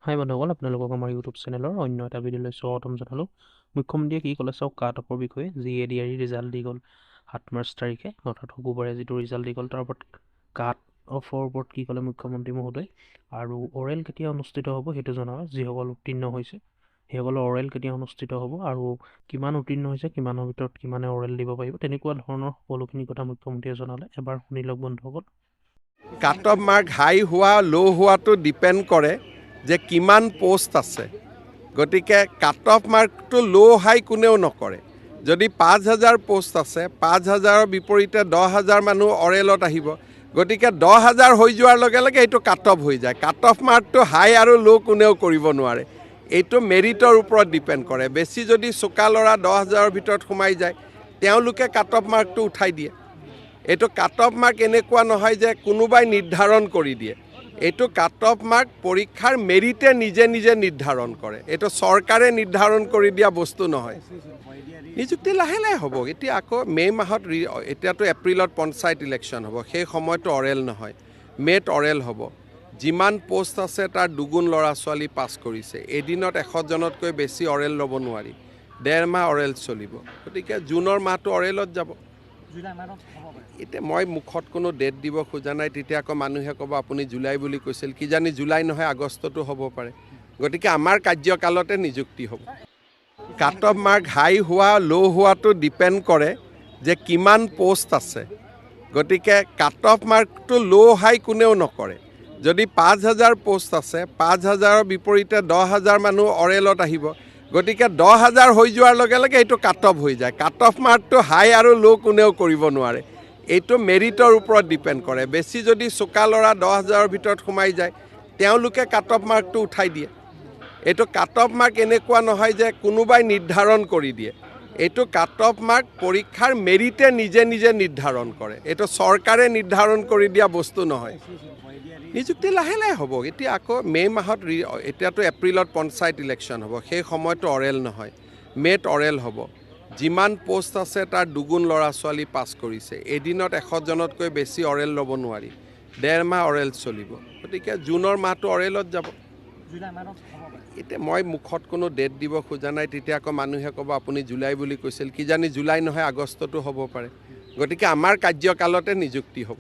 হাই বন্ধুসকল, আপোনালোকক আমাৰ ইউটিউব চেনেলৰ অন্য এটা ভিডিঅ'লৈ স্বাগতম জনালোঁ। মুখ্যমন্ত্ৰীয়ে কি ক'লে চাওক কাট অফৰ বিষয়ে। যি এডিআৰি ৰিজাল্ট দি গ'ল 7 মাৰ্চ তাৰিখে, অৰ্থাৎ শুকুৰবাৰে যিটো ৰিজাল্ট দি গ'ল তাৰ ওপৰত কাট অফৰ ওপৰত কি ক'লে মুখ্যমন্ত্ৰী মহোদয়, আৰু অৰেল কেতিয়া অনুষ্ঠিত হ'ব সেইটো জনাব। যিসকল উত্তীৰ্ণ হৈছে সেইসকলৰ অৰেল কেতিয়া অনুষ্ঠিত হ'ব আৰু কিমান উত্তীৰ্ণ হৈছে, কিমানৰ ভিতৰত কিমানে অৰেল দিব পাৰিব, তেনেকুৱা ধৰণৰ সকলোখিনি কথা মুখ্যমন্ত্ৰীয়ে জনালে। এবাৰ শুনি লওক বন্ধুসকল। কাট অফ মাৰ্ক হাই হোৱা ল' হোৱাটো ডিপেণ্ড কৰে যে কিমান পোষ্ট আছে। গতিকে কাট অফ মাৰ্কটো ল' হাই কোনেও নকৰে। যদি 5,000 পোষ্ট আছে, 5,000ৰ বিপৰীতে 10,000 মানুহ অৰেলত আহিব, গতিকে 10,000 হৈ যোৱাৰ লগে লগে এইটো কাট অফ হৈ যায়। কাট অফ মাৰ্কটো হাই আৰু ল' কোনেও কৰিব নোৱাৰে। এইটো মেৰিটৰ ওপৰত ডিপেণ্ড কৰে। বেছি যদি চোকা ল'ৰা 10,000ৰ ভিতৰত সোমাই যায়, তেওঁলোকে কাট অফ মাৰ্কটো উঠাই দিয়ে। এইটো কাট অফ মাৰ্ক এনেকুৱা নহয় যে কোনোবাই নিৰ্ধাৰণ কৰি দিয়ে। এইটো কাট অফ মাৰ্ক পৰীক্ষাৰ মেৰিটে নিজে নিজে নিৰ্ধাৰণ কৰে। এইটো চৰকাৰে নিৰ্ধাৰণ কৰি দিয়া বস্তু নহয়। নিযুক্তি লাহে লাহে হ'ব। এতিয়া আকৌ মে' মাহত এতিয়াতো এপ্ৰিলত পঞ্চায়ত ইলেকশ্যন হ'ব, সেই সময়তো অৰেল নহয়, মে'ত অৰেল হ'ব। যিমান পোষ্ট আছে তাৰ দুগুণ ল'ৰা ছোৱালী পাছ কৰিছে। এদিনত 100জনতকৈ বেছি অৰেল ল'ব নোৱাৰি। 1.5 মাহ অৰেল চলিব। গতিকে জুনৰ মাহটো অৰেলত যাব। এতিয়া মই মুখত কোনো ডেট দিব খোজা নাই, তেতিয়া আকৌ মানুহে ক'ব আপুনি জুলাই বুলি কৈছিল। কিজানি জুলাই নহয় আগষ্টতো হ'ব পাৰে। গতিকে আমাৰ কাৰ্যকালতে নিযুক্তি হ'ব। কাট অফ মাৰ্ক হাই হোৱা ল' হোৱাটো ডিপেণ্ড কৰে যে কিমান পোষ্ট আছে। গতিকে কাট অফ মাৰ্কটো ল' হাই কোনেও নকৰে। যদি 5,000 পোষ্ট আছে, 5,000ৰ বিপৰীতে 10,000 মানুহ অৰেলত আহিব, গতিকে 10,000 হৈ যোৱাৰ লগে লগে এইটো কাট অফ হৈ যায়। কাট অফ মাৰ্কটো হাই আৰু ল' কোনেও কৰিব নোৱাৰে। এইটো মেৰিটৰ ওপৰত ডিপেণ্ড কৰে। বেছি যদি চোকা ল'ৰা 10,000ৰ ভিতৰত সোমাই যায়, তেওঁলোকে কাট অফ মাৰ্কটো উঠাই দিয়ে। এইটো কাট অফ মাৰ্ক এনেকুৱা নহয় যে কোনোবাই নিৰ্ধাৰণ কৰি দিয়ে। এইটো কাট অফ মাৰ্ক পৰীক্ষাৰ মেৰিটে নিজে নিজে নিৰ্ধাৰণ কৰে। এইটো চৰকাৰে নিৰ্ধাৰণ কৰি দিয়া বস্তু নহয়। নিযুক্তি লাহে লাহে হ'ব। এতিয়া আকৌ মে' মাহত এতিয়াতো এপ্ৰিলত পঞ্চায়ত ইলেকশ্যন হ'ব, সেই সময়তো অৰেল নহয়, মে'ত অৰেল হ'ব। যিমান পোষ্ট আছে তাৰ দুগুণ ল'ৰা ছোৱালী পাছ কৰিছে। এদিনত 100জনতকৈ বেছি অৰেল ল'ব নোৱাৰি। 1.5 মাহ অৰেল চলিব। গতিকে জুনৰ মাহটো অৰেলত যাব। এতিয়া মই মুখত কোনো ডেট দিব খোজা নাই, তেতিয়া আকৌ মানুহে ক'ব আপুনি জুলাই বুলি কৈছিল। কিজানি জুলাই নহয় আগষ্টতো হ'ব পাৰে। গতিকে আমাৰ কাৰ্যকালতে নিযুক্তি হ'ব।